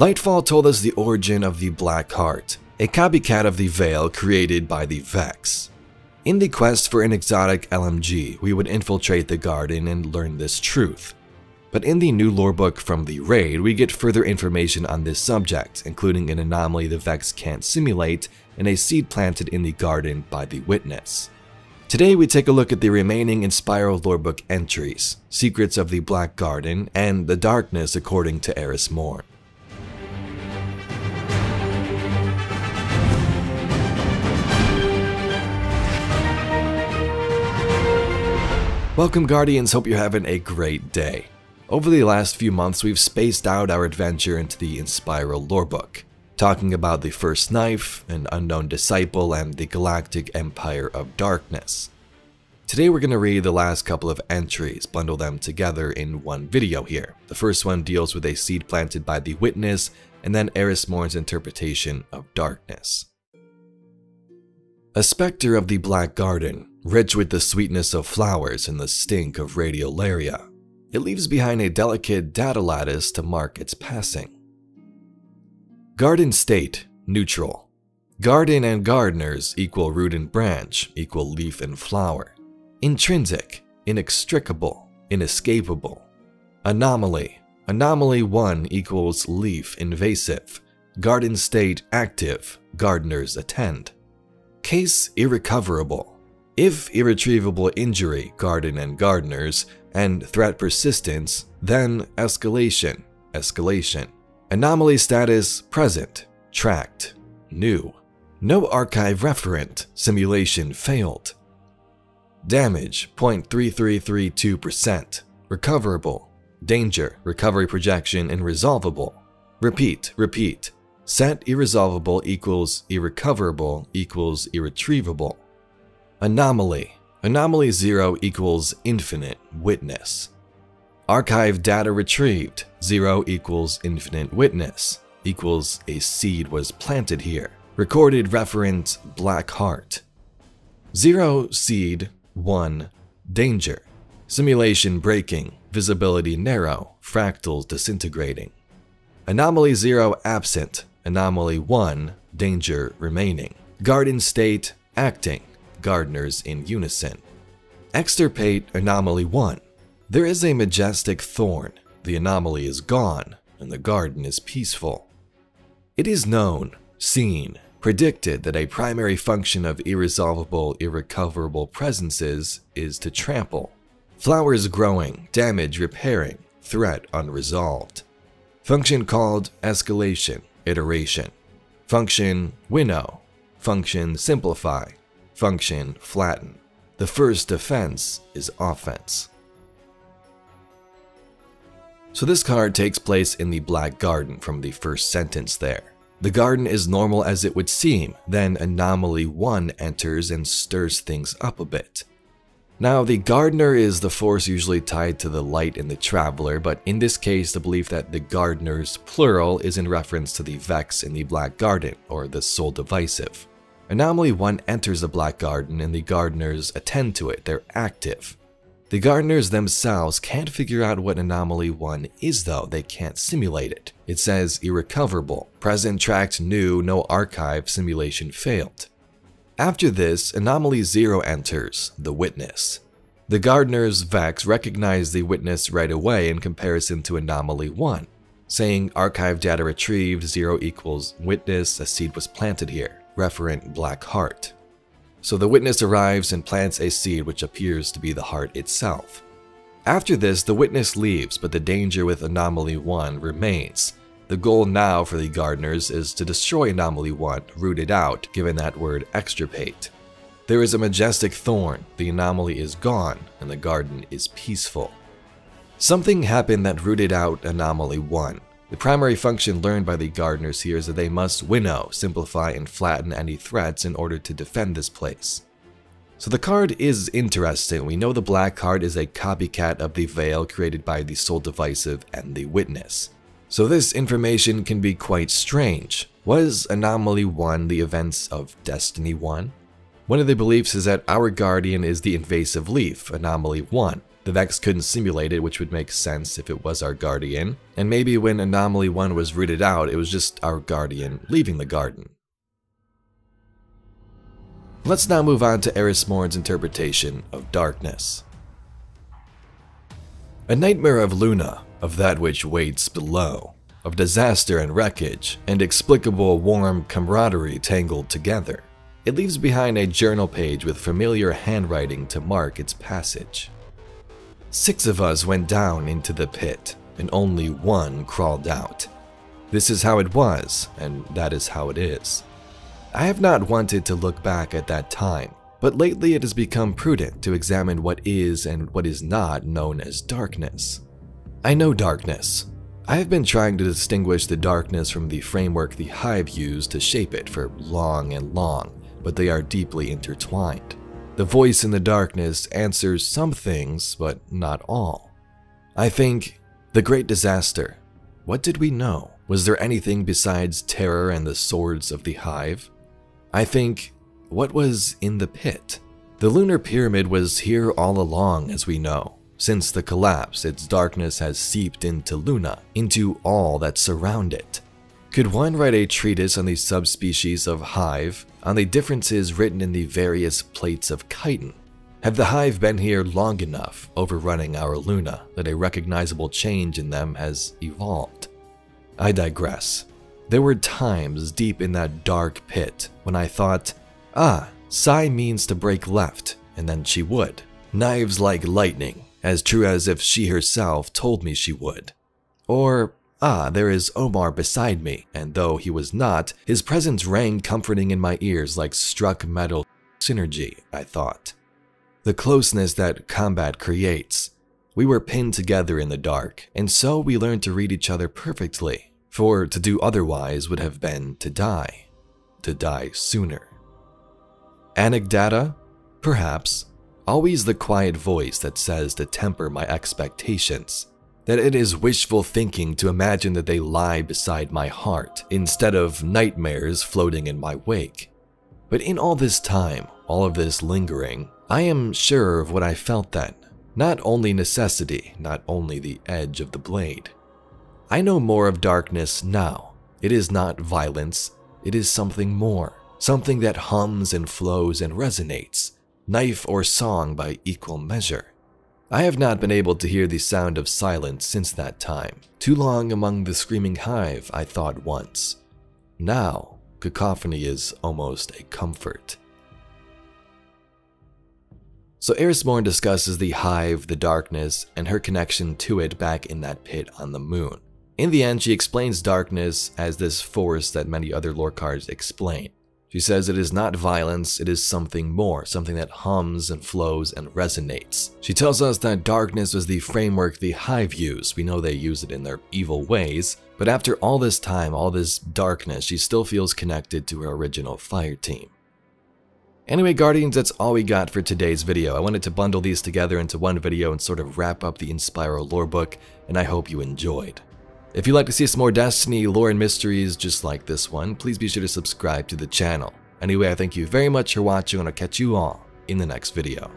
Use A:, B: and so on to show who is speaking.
A: Lightfall told us the origin of the Black Heart, a copycat of the Veil created by the Vex. In the quest for an exotic LMG, we would infiltrate the garden and learn this truth. But in the new lorebook from the raid, we get further information on this subject, including an anomaly the Vex can't simulate and a seed planted in the garden by the Witness. Today we take a look at the remaining Inspiral lorebook entries, Secrets of the Black Garden, and The Darkness according to Eris Morn. Welcome Guardians, hope you're having a great day. Over the last few months we've spaced out our adventure into the Inspiral lorebook, talking about the First Knife, an unknown disciple, and the Galactic Empire of Darkness. Today we're going to read the last couple of entries, bundle them together in one video here. The first one deals with a seed planted by the Witness, and then Eris Morn's interpretation of darkness. A specter of the Black Garden, rich with the sweetness of flowers and the stink of radiolaria. It leaves behind a delicate data lattice to mark its passing. Garden state, neutral. Garden and gardeners equal root and branch, equal leaf and flower. Intrinsic, inextricable, inescapable. Anomaly. Anomaly 1 equals leaf invasive. Garden state active, gardeners attend. Case irrecoverable. If irretrievable injury, garden and gardeners, and threat persistence, then escalation, escalation. Anomaly status present, tracked, new. No archive referent, simulation failed. Damage 0.3332%, recoverable. Danger, recovery projection and resolvable. Repeat, repeat. Set irresolvable equals irrecoverable equals irretrievable. Anomaly. Anomaly 0 equals infinite witness. Archive data retrieved. 0 equals infinite witness equals a seed was planted here. Recorded referent Black Heart. 0 seed 1 danger. Simulation breaking. Visibility narrow. Fractals disintegrating. Anomaly 0 absent. Anomaly 1 danger remaining. Garden state acting. Gardeners in unison. Extirpate anomaly 1. There is a majestic thorn. The anomaly is gone, and the garden is peaceful. It is known, seen, predicted that a primary function of irresolvable, irrecoverable presences is to trample. Flowers growing, damage repairing, threat unresolved. Function called escalation, iteration. Function winnow. Function simplify. Function flatten. The first defense is offense. So this card takes place in the Black Garden from the first sentence there. The garden is normal as it would seem, then Anomaly 1 enters and stirs things up a bit. Now the gardener is the force usually tied to the light in the traveler, but in this case the belief that the gardeners plural is in reference to the Vex in the Black Garden, or the Soul Divisive. Anomaly 1 enters the Black Garden and the gardeners attend to it, they're active. The gardeners themselves can't figure out what Anomaly 1 is though, they can't simulate it. It says irrecoverable, present tracked new, no archive, simulation failed. After this, Anomaly 0 enters, the Witness. The gardeners Vex recognize the Witness right away in comparison to Anomaly 1, saying archive data retrieved 0 equals Witness, a seed was planted here. Referent Black Heart. So the Witness arrives and plants a seed which appears to be the heart itself. After this, the Witness leaves, but the danger with Anomaly 1 remains. The goal now for the gardeners is to destroy Anomaly 1, root it out, given that word extirpate. There is a majestic thorn, the anomaly is gone, and the garden is peaceful. Something happened that rooted out Anomaly 1. The primary function learned by the gardeners here is that they must winnow, simplify, and flatten any threats in order to defend this place. So the card is interesting. We know the Black Card is a copycat of the Veil created by the Soul Divisive and the Witness. So this information can be quite strange. Was Anomaly 1 the events of Destiny 1? One of the beliefs is that our guardian is the invasive leaf, Anomaly 1. The Vex couldn't simulate it, which would make sense if it was our guardian, and maybe when Anomaly 1 was rooted out, it was just our guardian leaving the garden. Let's now move on to Eris Morn's interpretation of darkness. A nightmare of Luna, of that which waits below, of disaster and wreckage, and inexplicable warm camaraderie tangled together. It leaves behind a journal page with familiar handwriting to mark its passage. 6 of us went down into the pit, and only 1 crawled out. This is how it was, and that is how it is. I have not wanted to look back at that time, but lately it has become prudent to examine what is and what is not known as darkness. I know darkness. I have been trying to distinguish the darkness from the framework the Hive used to shape it for long and long, but they are deeply intertwined. The voice in the darkness answers some things, but not all. I think, the Great Disaster. What did we know? Was there anything besides terror and the swords of the Hive? I think, what was in the pit? The lunar pyramid was here all along, as we know. Since the collapse, its darkness has seeped into Luna, into all that surround it. Could one write a treatise on the subspecies of Hive, on the differences written in the various plates of chitin? Have the Hive been here long enough, overrunning our Luna, that a recognizable change in them has evolved? I digress. There were times deep in that dark pit when I thought, Sai means to break left, and then she would. Knives like lightning, as true as if she herself told me she would. Or, there is Omar beside me, and though he was not, his presence rang comforting in my ears like struck metal synergy, I thought. The closeness that combat creates. We were pinned together in the dark, and so we learned to read each other perfectly, for to do otherwise would have been to die sooner. Anecdata? Perhaps. Always the quiet voice that says to temper my expectations, that it is wishful thinking to imagine that they lie beside my heart instead of nightmares floating in my wake. But in all this time, all of this lingering, I am sure of what I felt then. Not only necessity, not only the edge of the blade. I know more of darkness now. It is not violence, it is something more. Something that hums and flows and resonates. Knife or song by equal measure. I have not been able to hear the sound of silence since that time. Too long among the screaming Hive, I thought once. Now, cacophony is almost a comfort. So Eris Morn discusses the Hive, the darkness, and her connection to it back in that pit on the moon. In the end, she explains darkness as this force that many other lore cards explain. She says it is not violence, it is something more, something that hums and flows and resonates. She tells us that darkness was the framework the Hive used. We know they use it in their evil ways, but after all this time, all this darkness, she still feels connected to her original fire team. Anyway, Guardians, that's all we got for today's video. I wanted to bundle these together into one video and sort of wrap up the Inspiral lorebook, and I hope you enjoyed. If you'd like to see some more Destiny lore and mysteries just like this one, please be sure to subscribe to the channel. Anyway, I thank you very much for watching, and I'll catch you all in the next video.